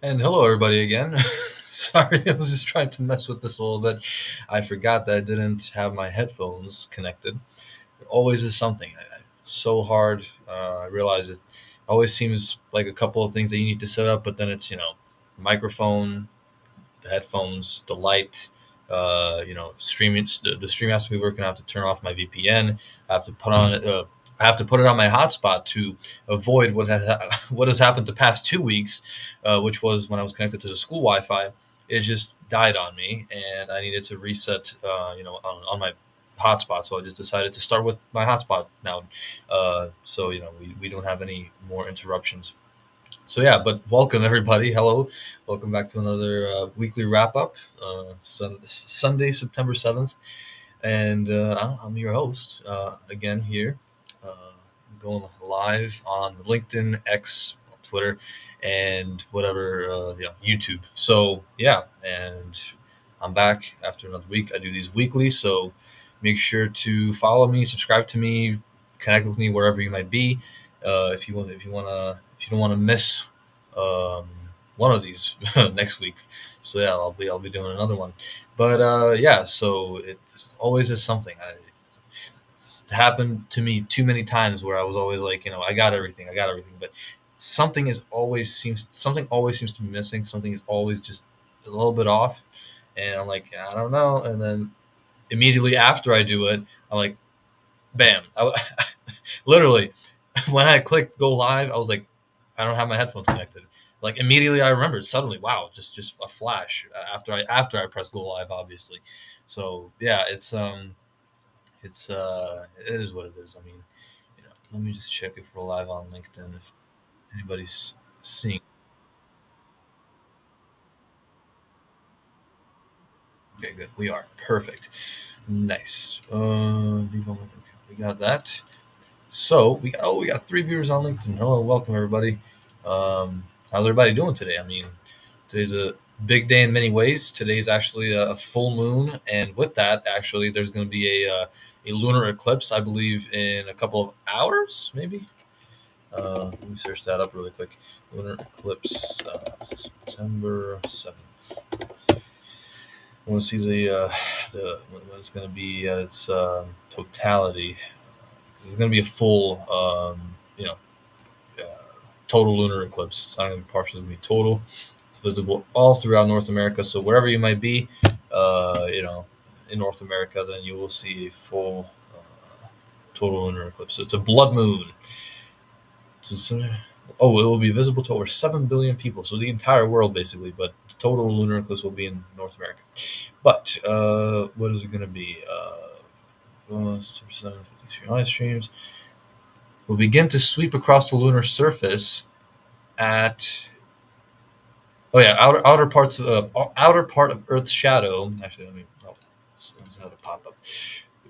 And hello, everybody, again. Sorry, I was just trying to mess with this a little bit. I forgot that I didn't have my headphones connected. It always is something. It's so hard. I realize it always seems like a couple of things that you need to set up, but then it's, microphone, the headphones, the light, streaming. The stream has to be working. I have to turn off my VPN. I have to put on I have to put it on my hotspot to avoid what has happened the past 2 weeks, which was when I was connected to the school Wi-Fi. It just died on me, and I needed to reset. On my hotspot. So I just decided to start with my hotspot now, so we don't have any more interruptions. So yeah, but welcome everybody. Hello, welcome back to another weekly wrap up. Sunday, September 7th, and I'm your host again here, uh, going live on LinkedIn, X, Twitter, and whatever, YouTube. So yeah, and I'm back after another week. I do these weekly, so make sure to follow me, subscribe to me, connect with me wherever you might be. If you don't want to miss um, one of these next week. So yeah, I'll be doing another one. But yeah, so it always is something. It's happened to me too many times where I was always like, I got everything, but something always seems to be missing. Something is always just a little bit off, and I'm like, I don't know. And then immediately after I do it, I'm like, bam! Literally, when I clicked go live, I was like, I don't have my headphones connected. Like immediately, I remembered suddenly. Wow, just a flash after I press go live, obviously. So yeah, it is what it is. I mean, let me just check if we're live on LinkedIn. If anybody's seeing. Okay, good. We are perfect. Nice. Okay, we got that. So we got 3 viewers on LinkedIn. Hello, welcome everybody. How's everybody doing today? I mean, today's a big day in many ways. Today's actually a full moon, and with that, actually, there's going to be a lunar eclipse, I believe, in a couple of hours, maybe. Let me search that up really quick. Lunar eclipse, September 7th. I want to see the when it's going to be at its totality. 'Cause it's going to be a full, uh, total lunar eclipse. It's not going to be partial; it's going to be total. It's visible all throughout North America. So wherever you might be, in North America, then you will see a full total lunar eclipse. So it's a blood moon. Oh, it will be visible to over 7 billion people, so the entire world basically. But the total lunar eclipse will be in North America. But what is it going to be? 53 live streams will begin to sweep across the lunar surface at outer part of Earth's shadow. Actually, let me just have it pop up.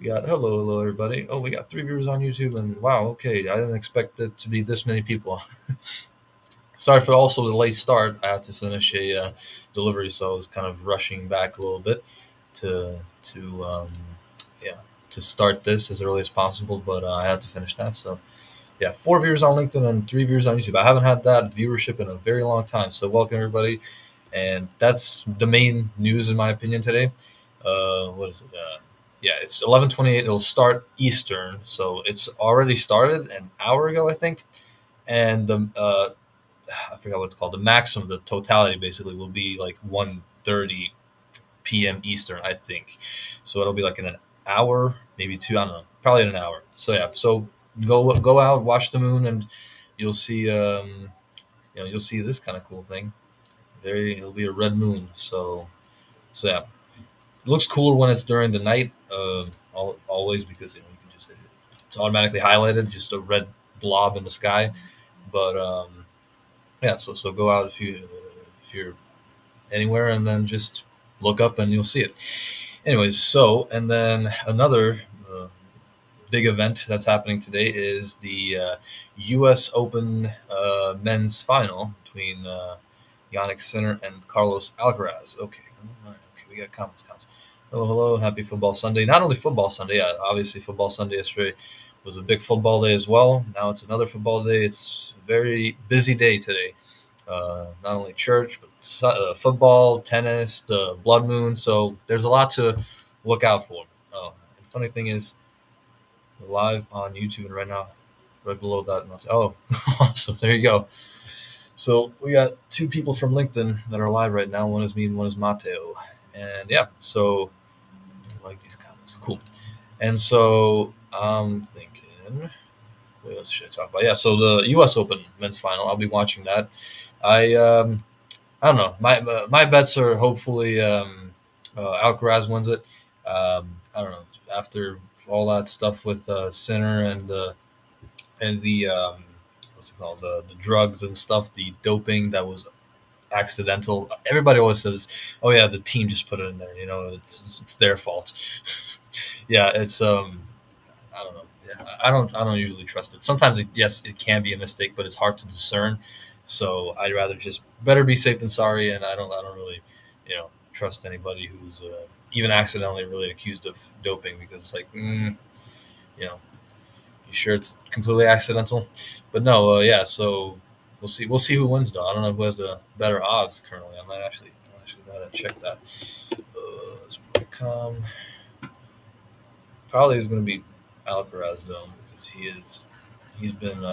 We got hello everybody. Oh, we got 3 viewers on YouTube, and wow, okay, I didn't expect it to be this many people. Sorry for also the late start. I had to finish a delivery, so I was kind of rushing back a little bit to yeah to start this as early as possible. But I had to finish that. So yeah, 4 viewers on LinkedIn and 3 viewers on YouTube. I haven't had that viewership in a very long time. So welcome everybody, and that's the main news in my opinion today. What is it? Yeah, it's 11:28. It'll start Eastern, so it's already started an hour ago, I think, and the I forgot what it's called. The maximum, the totality basically will be like 1:30 p.m. Eastern, I think. So it'll be like in an hour, maybe two. I don't know, probably in an hour. So yeah, so go out, watch the moon, and you'll see you'll see this kind of cool thing. It'll be a red moon. So yeah, it looks cooler when it's during the night. Always because you can just it's automatically highlighted, just a red blob in the sky. But yeah, so go out if you're anywhere, and then just look up and you'll see it. Anyways, so and then another big event that's happening today is the U.S. Open men's final between Yannick Sinner and Carlos Alcaraz. Okay, all right, okay, we got comments. Hello, happy football Sunday. Not only football Sunday, yeah, obviously football Sunday yesterday was a big football day as well. Now it's another football day. It's a very busy day today. not only church, but football, tennis, the blood moon. So there's a lot to look out for. Oh, and funny thing is, we're live on YouTube and right now, right below that. Oh, awesome! There you go. So we got two people from LinkedIn that are live right now. One is me and one is Mateo. And yeah, so I like these comments. Cool. And so I'm thinking, what else should I talk about? Yeah, so the U.S. Open men's final. I'll be watching that. I don't know. My bets are hopefully Alcaraz wins it. I don't know. After all that stuff with Sinner and the what's it called, the drugs and stuff, the doping that was accidental. Everybody always says, "Oh yeah, the team just put it in there." You know, it's their fault. Yeah, it's I don't know. Yeah, I don't usually trust it. Sometimes yes, it can be a mistake, but it's hard to discern. So I'd rather just better be safe than sorry, and I don't really, trust anybody who's even accidentally really accused of doping because it's like, you know, you sure it's completely accidental? But no, yeah. So we'll see who wins though. I don't know who has the better odds currently. I might actually go ahead and check that. Come probably is going to be Alcaraz though because he's been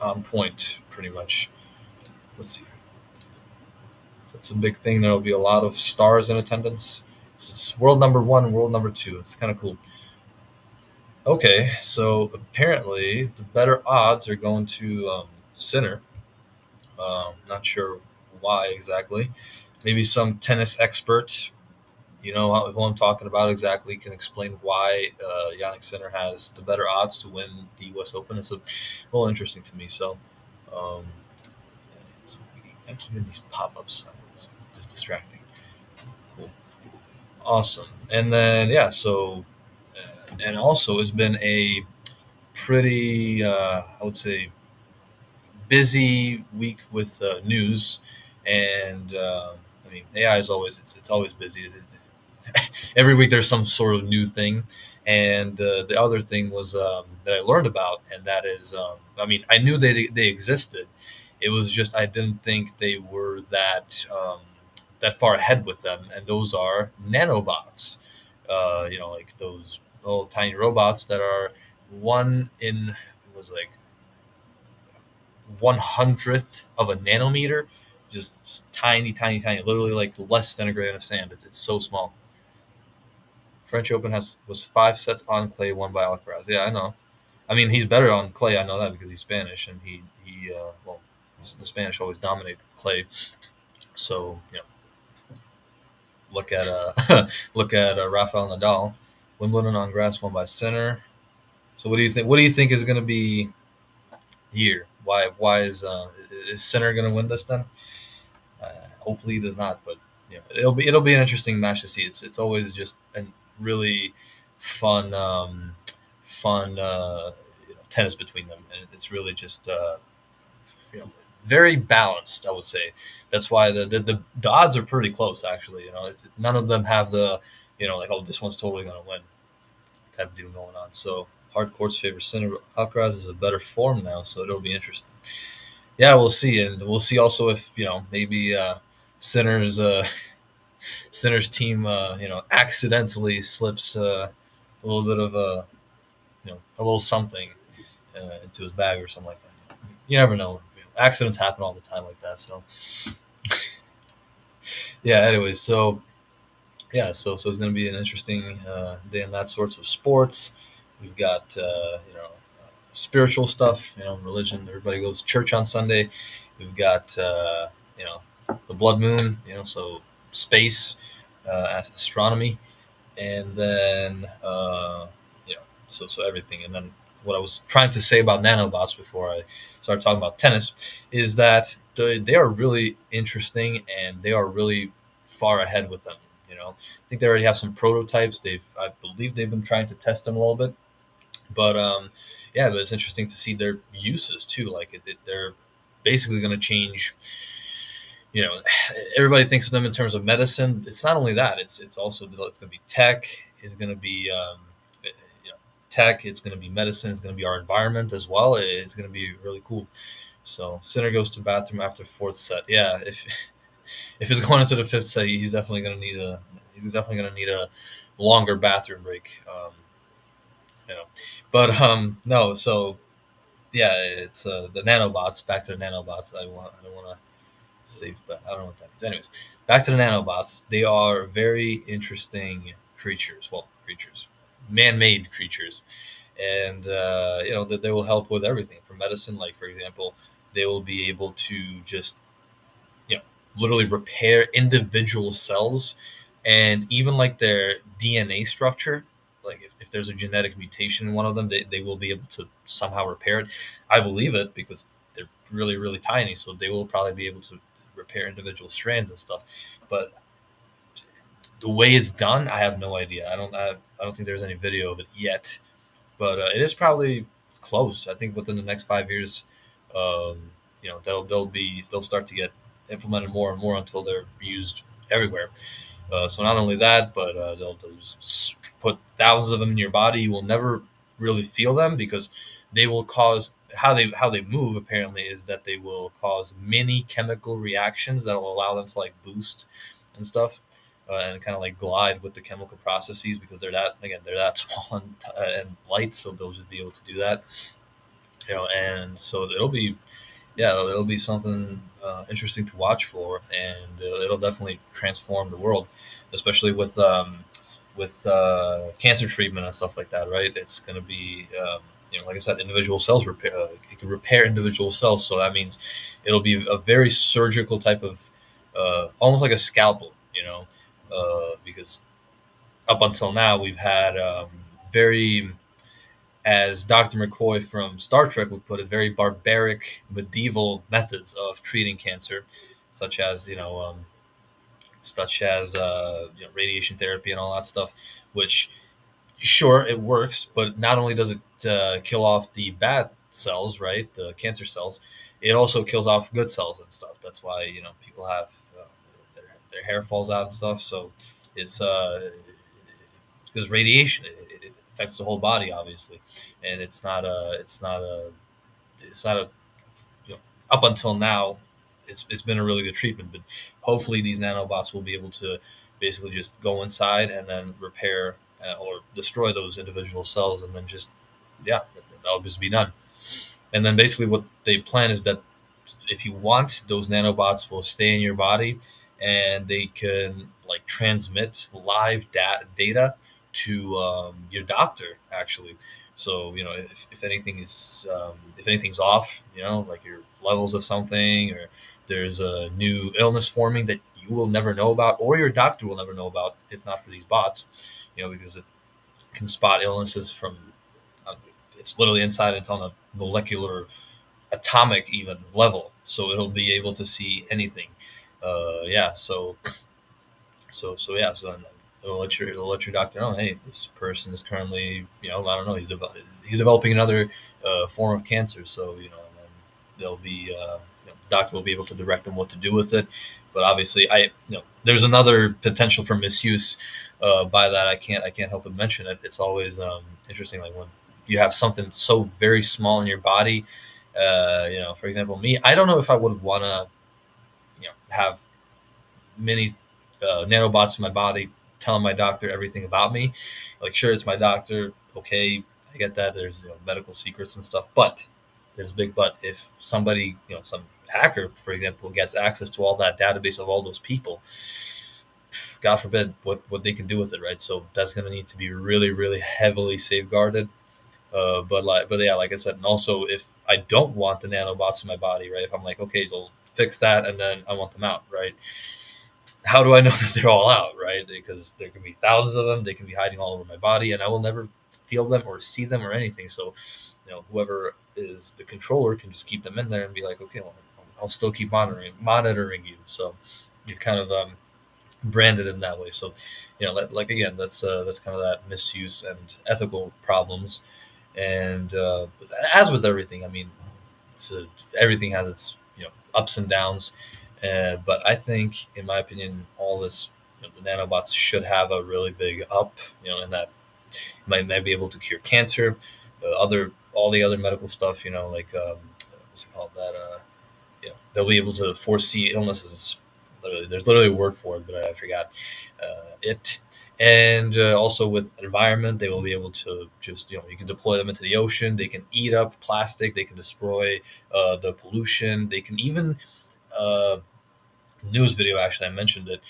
on point pretty much. Let's see. That's a big thing. There'll be a lot of stars in attendance. It's world number one, world number two. It's kind of cool. Okay, so apparently the better odds are going to Sinner. Not sure why exactly. Maybe some tennis expert, who I'm talking about exactly, can explain why Yannick Sinner has the better odds to win the U.S. Open. It's a little interesting to me. So, um, I keep getting these pop-ups. It's just distracting. Cool, awesome. And then yeah, so and also it's been a pretty, I would say, busy week with news, and I mean AI is always it's always busy. Every week there's some sort of new thing, and the other thing was that I learned about, and that is, I mean, I knew they existed. It was just I didn't think they were that far ahead with them, and those are nanobots. Like those little tiny robots that are one in it was like 1/100th of a nanometer, just tiny, tiny, tiny, literally like less than a grain of sand. It's so small. French Open was 5 sets on clay, won by Alcaraz. Yeah, I know. I mean, he's better on clay. I know that because he's Spanish, and he well, the Spanish always dominate clay. So look at look at Rafael Nadal, Wimbledon on grass, won by Sinner. So what do you think? What do you think is going to be here? Why is Sinner going to win this then? Hopefully he does not, but it'll be an interesting match to see. It's always just a really fun fun tennis between them, and it's really just you know very balanced. I would say that's why the odds are pretty close. Actually, none of them have the like, oh, this one's totally going to win type of deal going on. So hard courts favor Sinner. Alcaraz is a better form now, so it'll be interesting. Yeah, we'll see, and we'll see also if maybe Sinner's Sinner's team accidentally slips a little bit of a little something into his bag or something like that. You never know. Accidents happen all the time like that. So yeah. Anyways, so yeah, so it's going to be an interesting day in that sorts of sports. We've got spiritual stuff, religion. Everybody goes to church on Sunday. We've got the blood moon, so space, astronomy, and then so everything. And then what I was trying to say about nanobots before I started talking about tennis is that they are really interesting and they are really far ahead with them. I think they already have some prototypes. I believe they've been trying to test them a little bit, but yeah, but it's interesting to see their uses too. Like they're basically going to change. Everybody thinks of them in terms of medicine. It's not only that. It's also it's going to be tech. It's going to be tech. It's going to be medicine. It's going to be our environment as well. It's going to be really cool. So Sinner goes to bathroom after fourth set. Yeah, if he's going into the fifth set, he's definitely gonna need a longer bathroom break. You know, but no. So yeah, it's the nanobots. Back to the nanobots. I don't want to save, but I don't know what that means. Anyways, back to the nanobots. They are very interesting creatures. Well, creatures, man-made creatures, and that they will help with everything from medicine. Like for example, they will be able to just you know literally repair individual cells, and even like their DNA structure. Like if there's a genetic mutation in one of them, they will be able to somehow repair it. I believe it because they're really really tiny, so they will probably be able to repair individual strands and stuff. But the way it's done, I have no idea. I don't think there's any video of it yet, but it is probably close. I think within the next 5 years, um, they'll start to get implemented more and more until they're used everywhere. So not only that, but they'll just put thousands of them in your body. You will never really feel them because they will cause how they move. Apparently, is that they will cause mini chemical reactions that will allow them to like boost and stuff. And kind of like glide with the chemical processes because they're that small and light, so they'll just be able to do that. And so it'll be something interesting to watch for, and it'll definitely transform the world, especially with cancer treatment and stuff like that. Right? It's going to be like I said, individual cells repair. It can repair individual cells, so that means it'll be a very surgical type of, almost like a scalpel. Because up until now we've had very, as Dr. McCoy from Star Trek would put it, very barbaric medieval methods of treating cancer, such as radiation therapy and all that stuff. Which, sure, it works, but not only does it kill off the bad cells, right, the cancer cells, it also kills off good cells and stuff. That's why people have their hair falls out and stuff. So it's because radiation it affects the whole body, obviously, and it's not a up until now, it's been a really good treatment. But hopefully, these nanobots will be able to basically just go inside and then repair or destroy those individual cells, and then just that'll just be done. And then basically, what they plan is that if you want, those nanobots will stay in your body, and they can like transmit live data to your doctor actually. So if anything's off, like your levels of something, or there's a new illness forming that you will never know about, or your doctor will never know about, if not for these bots, because it can spot illnesses from uh, it's literally inside. It's on a molecular, atomic even level, so it'll be able to see anything. Yeah. So it'll let your doctor know, hey, this person is currently, I don't know, he's developing another form of cancer. So and then they'll be the doctor will be able to direct them what to do with it. But obviously, there's another potential for misuse by that. I can't help but mention it. It's always interesting, like when you have something so very small in your body. For example, me, I don't know if I would want to have many nanobots in my body telling my doctor everything about me. Like, sure, it's my doctor. Okay, I get that. There's medical secrets and stuff, but there's a big but. If somebody, some hacker, for example, gets access to all that database of all those people, God forbid what they can do with it, right? So that's going to need to be really, really heavily safeguarded. But yeah, like I said, and also if I don't want the nanobots in my body, right? If I'm like, okay, so fix that, and then I want them out, right? How do I know that they're all out, right? Because there can be thousands of them. They can be hiding all over my body, and I will never feel them or see them or anything. So, whoever is the controller can just keep them in there and be like, okay, well, I'll still keep monitoring you. So you're kind of branded in that way. So, like again, that's kind of that misuse and ethical problems. And as with everything, I mean, everything has its ups and downs. But I think, in my opinion, all this, the nanobots should have a really big up, in that might be able to cure cancer, all the other medical stuff, like what's it called, that they'll be able to foresee illnesses. There's literally a word for it, but I forgot it. And also with environment, they will be able to just, you can deploy them into the ocean. They can eat up plastic. They can destroy the pollution. They can even uh, news video. Actually, I mentioned it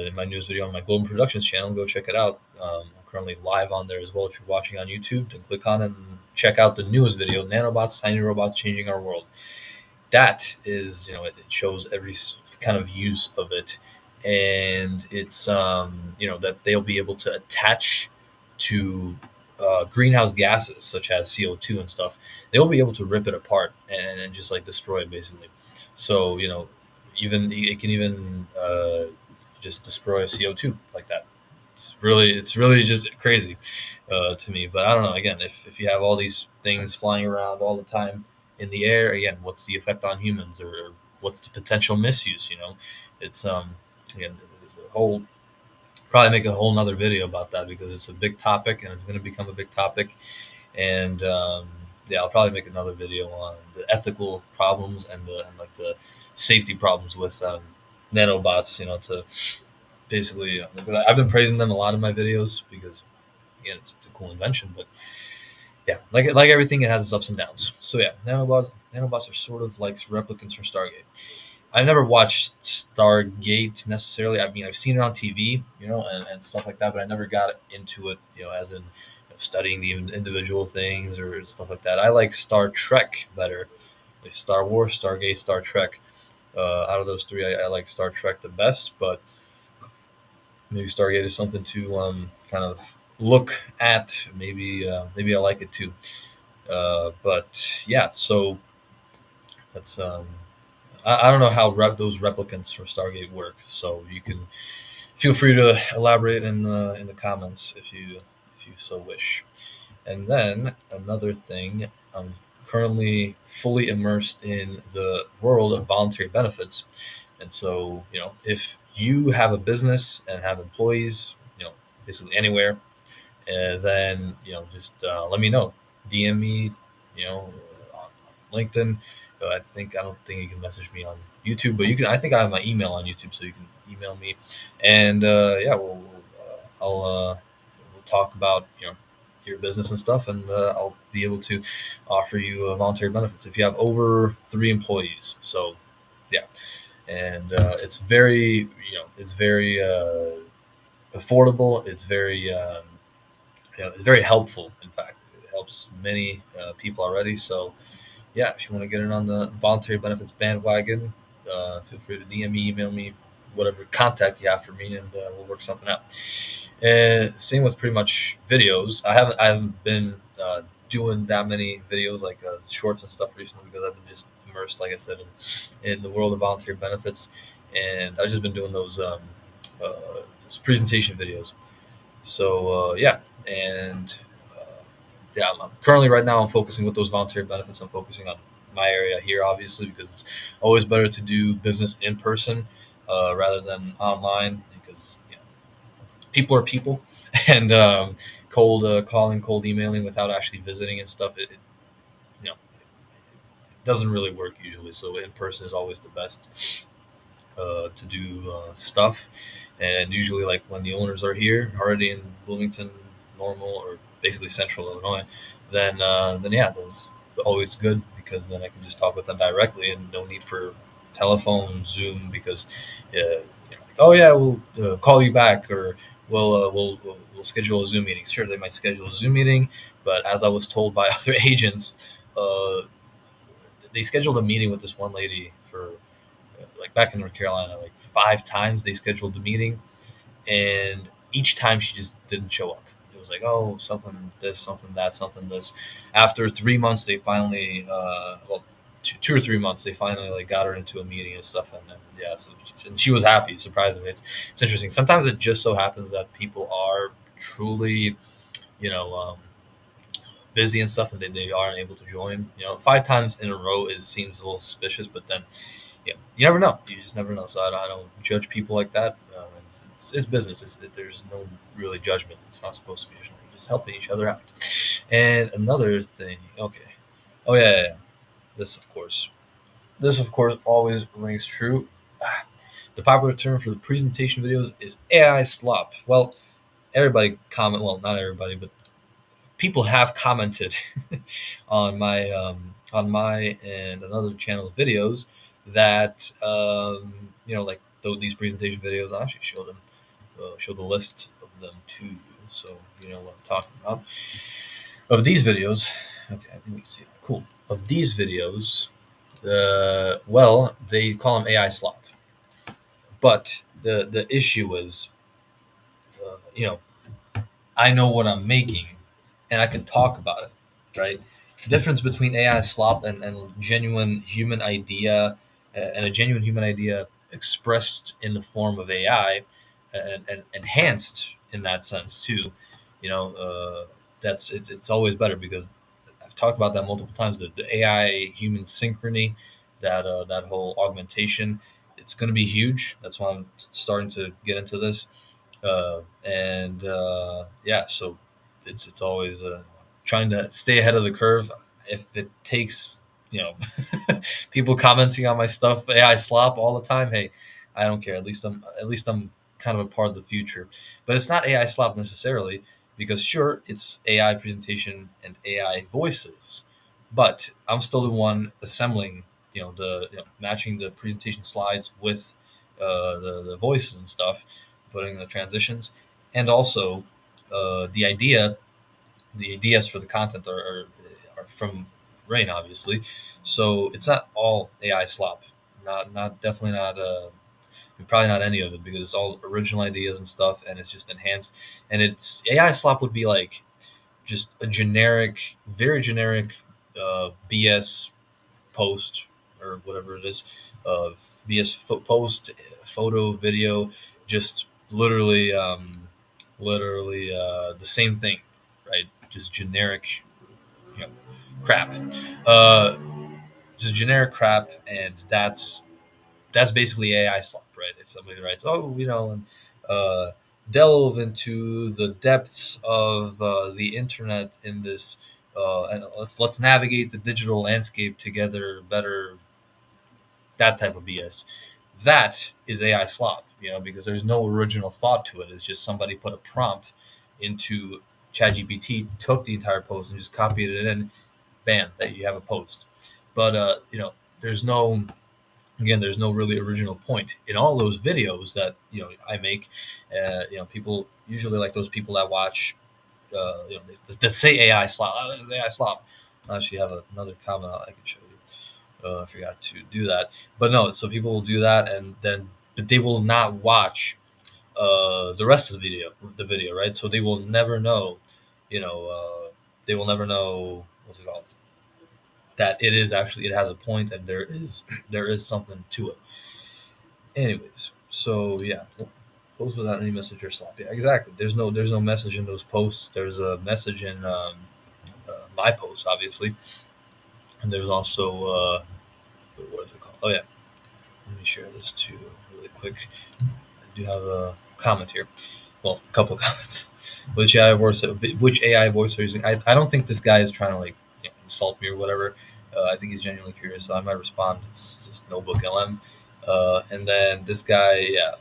in my news video on my Global Productions channel. Go check it out. I'm currently live on there as well. If you're watching on YouTube, then click on it and check out the news video. Nanobots, tiny robots changing our world. That is, it shows every kind of use of it, and it's that they'll be able to attach to greenhouse gases such as CO2 and stuff. They'll be able to rip it apart and just like destroy it basically. So even it can even just destroy CO2 like that. It's really just crazy to me. But I don't know. Again, if you have all these things flying around all the time in the air, again, what's the effect on humans, or what's the potential misuse? It's again, there's a whole, probably make a whole nother video about that because it's a big topic and it's going to become a big topic. And yeah, I'll probably make another video on the ethical problems and like the safety problems with nanobots. To basically, because I've been praising them a lot in my videos because again, it's a cool invention. But yeah, like everything, it has its ups and downs. So yeah, nanobots are sort of like replicants from Stargate. I've never watched Stargate necessarily. I mean, I've seen it on TV, and stuff like that, but I never got into it, as in studying the individual things or stuff like that. I like Star Trek better, like Star Wars, Stargate, Star Trek. Out of those three, I like Star Trek the best, but maybe Stargate is something to kind of look at. Maybe I like it too. But yeah, so that's I don't know how those replicants from Stargate work. So you can feel free to elaborate in the comments if you so wish. And then another thing, I'm currently fully immersed in the world of voluntary benefits. And so, if you have a business and have employees, basically anywhere, then just let me know. DM me, on LinkedIn. I don't think you can message me on YouTube, but you can. I think I have my email on YouTube, so you can email me, and yeah, we'll talk about your business and stuff, and I'll be able to offer you voluntary benefits if you have over 3 employees. So yeah, and it's very affordable. It's very helpful. In fact, it helps many people already. So yeah, if you want to get in on the voluntary benefits bandwagon, feel free to DM me, email me, whatever contact you have for me, and we'll work something out. And same with pretty much videos. I haven't been doing that many videos like shorts and stuff recently because I've been just immersed, like I said, in the world of voluntary benefits, and I've just been doing uh, those presentation videos. So yeah, and yeah, I'm currently right now I'm focusing with those voluntary benefits. I'm focusing on my area here, obviously, because it's always better to do business in person rather than online because people are people, and cold calling, cold emailing without actually visiting and stuff. It doesn't really work usually. So in person is always the best to do stuff. And usually, like when the owners are here already in Bloomington, Normal, or basically Central Illinois, then yeah, that's always good because then I can just talk with them directly and no need for telephone, Zoom, because like, oh yeah, we'll call you back, or we'll schedule a Zoom meeting. Sure, they might schedule a Zoom meeting, but as I was told by other agents, uh, they scheduled a meeting with this one lady for like back in North Carolina, like 5 times they scheduled the meeting, and each time she just didn't show up. It was like, oh, something this, something that, something this. After 3 months, they finally, well, 2 or 3 months, they finally like got her into a meeting and stuff, and then yeah, so and she was happy. Surprisingly, it's interesting. Sometimes it just so happens that people are truly, you know, busy and stuff, and they aren't able to join. 5 times in a row is seems a little suspicious, but then yeah, you never know. You just never know. So I don't judge people like that. It's business. There's no really judgment. It's not supposed to be judgment. You're just helping each other out. And another thing. Okay. Oh yeah, yeah, yeah. This of course. this, of course, always rings true. Ah, the popular term for the presentation videos is AI slop. Well, everybody comment. Well, not everybody, but people have commented on my and another channel's videos that like these presentation videos. I'll actually show them, show the list of them to you, so you know what I'm talking about. Of these videos, okay, I think we can see it. Cool. Of these videos, well, they call them AI slop, but the issue is, you know, I know what I'm making, and I can talk about it, right? Difference between AI slop and genuine human idea, and a genuine human idea expressed in the form of AI, and enhanced in that sense too. You know, that's it's always better because I've talked about that multiple times. The AI human synchrony, that whole augmentation, it's going to be huge. That's why I'm starting to get into this, and yeah, so it's always trying to stay ahead of the curve. If it takes, you know, people commenting on my stuff, AI slop all the time, hey, I don't care. At least I'm kind of a part of the future. But it's not AI slop necessarily, because sure, it's AI presentation and AI voices, but I'm still the one assembling, matching the presentation slides with the voices and stuff, putting the transitions, and also the ideas for the content are from Rain, obviously. So it's not all AI slop. Not definitely not. Probably not any of it, because it's all original ideas and stuff, and it's just enhanced. And it's AI slop would be like just a generic, very generic BS post or whatever it is, uh, post, photo, video, just literally the same thing, right? Just generic, you know, crap. Uh, just generic crap, and that's basically AI slop, right? If somebody writes, oh, and uh, delve into the depths of the internet in this, and let's navigate the digital landscape together better, that type of BS. That is AI slop, because there's no original thought to it. It's just somebody put a prompt into ChatGPT, took the entire post and just copied it in, bam, that you have a post. But there's no there's no really original point in all those videos that I make. People usually, like those people that watch, they say AI slop. AI slop. I actually have another comment I can show you. I forgot to do that, but no. So people will do that, and then but they will not watch the rest of the video, right? So they will never know, you know, they will never know what's it called, that it has a point, and there is something to it. Anyways, so yeah, post without any message or slap. Yeah, exactly. There's no message in those posts. There's a message in my posts, obviously, and there's also what is it called? Oh yeah, let me share this too really quick. I do have a comment here. Well, a couple of comments. Which AI voice are you using? I don't think this guy is trying to, like, insult me or whatever. I think he's genuinely curious, so I might respond. It's just Notebook LM. And then this guy, yeah,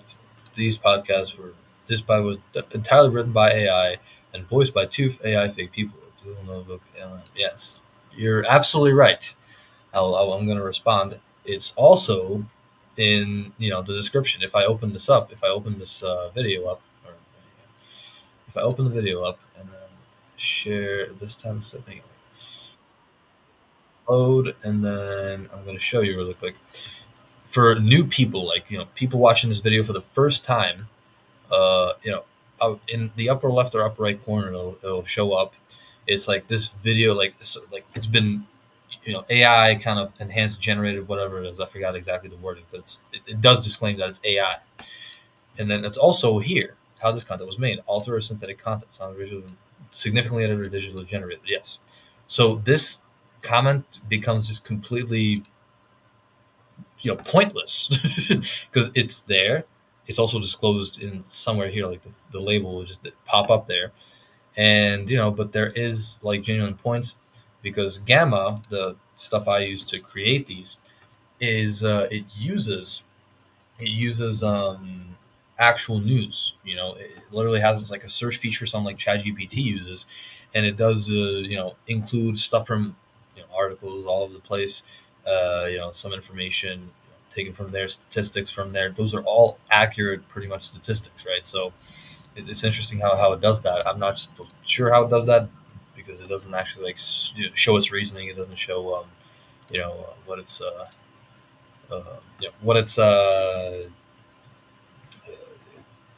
these podcasts were this pod was entirely written by AI and voiced by two AI fake people. Dual Notebook LM. Yes, you're absolutely right. I'm going to respond. It's also in the description. If I open this video up, or if I open the video up and then share this time setting, load, and then I'm going to show you really quick for new people, like people watching this video for the first time. Out in the upper left or upper right corner, it'll show up. It's like this video, like it's been AI kind of enhanced, generated, whatever it is. I forgot exactly the wording, but it does disclaim that it's AI. And then it's also here how this content was made: alter or synthetic content, sound visual, significantly edited or digitally generated. Yes. So this comment becomes just completely pointless because it's there. It's also disclosed in somewhere here, like the label will just pop up there, and but there is, like, genuine points, because Gamma, the stuff I use to create these, is it uses actual news. It literally has like a search feature, something like ChatGPT uses, and it does include stuff from articles all over the place. Some information taken from there, statistics from there. Those are all accurate, pretty much statistics, right? So it's interesting how it does that. I'm not still sure how it does that because it doesn't actually like show us reasoning. It doesn't show what it's what it's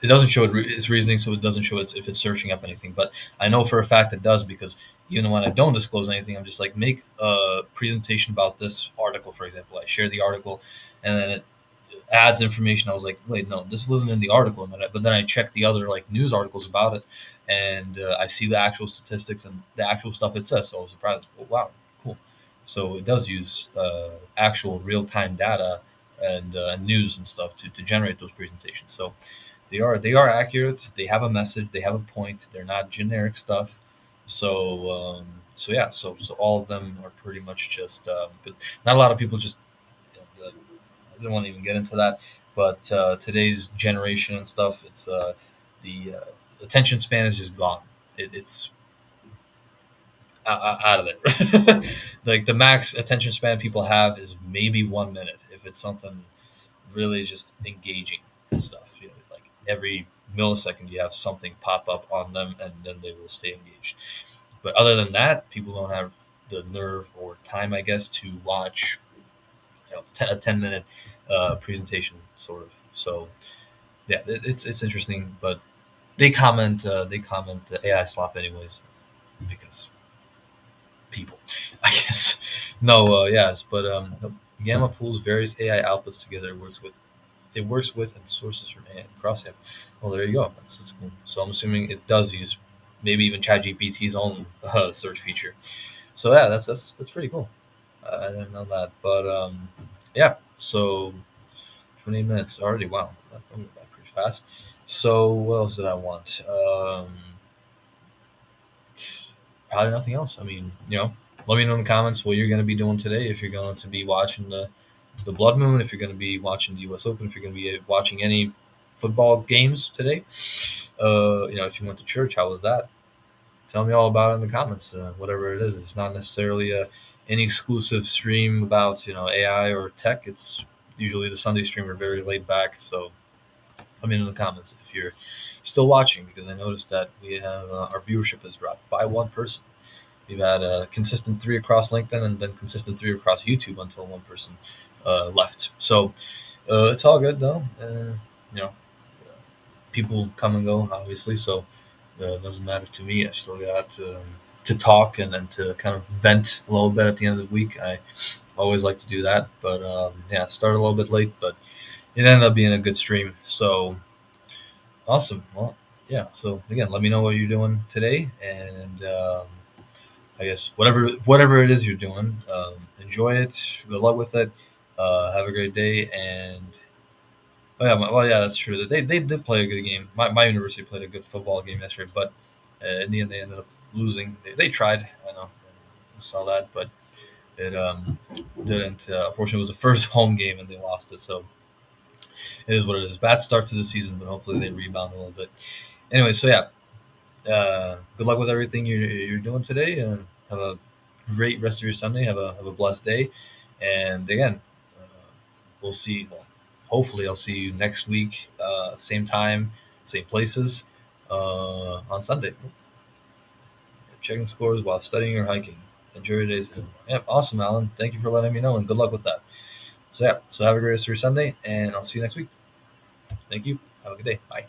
it doesn't show its reasoning, so it doesn't show if it's searching up anything. But I know for a fact it does because even when I don't disclose anything, I'm just like make a presentation about this article, for example. I share the article, and then it adds information. I was like, wait, no, this wasn't in the article. But then I checked the other like news articles about it, and I see the actual statistics and the actual stuff it says. So I was surprised. Oh, wow, cool. So it does use actual real time data and news and stuff to generate those presentations. So they are accurate. They have a message. They have a point. They're not generic stuff. So yeah. So all of them are pretty much just. But not a lot of people just. I didn't want to even get into that. But today's generation and stuff, it's the attention span is just gone. It's out of it. Like the max attention span people have is maybe 1 minute if it's something really just engaging and stuff. Like every millisecond you have something pop up on them, and then they will stay engaged. But other than that, people don't have the nerve or time, I guess, to watch a 10-minute presentation, sort of. So yeah, it's interesting, but they comment AI slop anyways because people, I guess. No, yes, but no, Gamma pulls various AI outputs together. It works with and sources from AI and Crosshair. Well, there you go. That's cool. So I'm assuming it does use maybe even ChatGPT's own search feature. So yeah, that's pretty cool. I didn't know that, but yeah. So 20 minutes already. Wow, that went by pretty fast. So what else did I want? Probably nothing else. I mean, let me know in the comments what you're going to be doing today. If you're going to be watching the Blood Moon, if you're going to be watching the U.S. Open, if you're going to be watching any football games today, if you went to church, how was that? Tell me all about it in the comments. Whatever it is, it's not necessarily any exclusive stream about AI or tech. It's usually the Sunday stream are very laid back. So let me know in the comments if you're still watching because I noticed that we have our viewership has dropped by one person. We've had a consistent 3 across LinkedIn and then consistent 3 across YouTube until one person left. So it's all good though. You know, people come and go, obviously. So it doesn't matter to me. I still got to talk and to kind of vent a little bit at the end of the week. I always like to do that. But yeah, started a little bit late, but it ended up being a good stream. So awesome. Well, yeah. So again, let me know what you're doing today, and I guess whatever it is you're doing, enjoy it. Good luck with it. Have a great day. And oh yeah, well yeah, that's true. They did play a good game. My university played a good football game yesterday, but in the end they ended up losing. They tried. I know. I saw that, but it didn't. Unfortunately, it was the first home game and they lost it. So it is what it is. Bad start to the season, but hopefully they rebound a little bit. Anyway, so yeah, good luck with everything you're doing today, and have a great rest of your Sunday. Have a blessed day, and again, uh, we'll see. Well, hopefully, I'll see you next week, same time, same places, on Sunday. Checking scores while studying or hiking. Enjoy your days. Yeah, awesome, Alan. Thank you for letting me know, and good luck with that. So yeah, so have a great rest of your Sunday, and I'll see you next week. Thank you. Have a good day. Bye.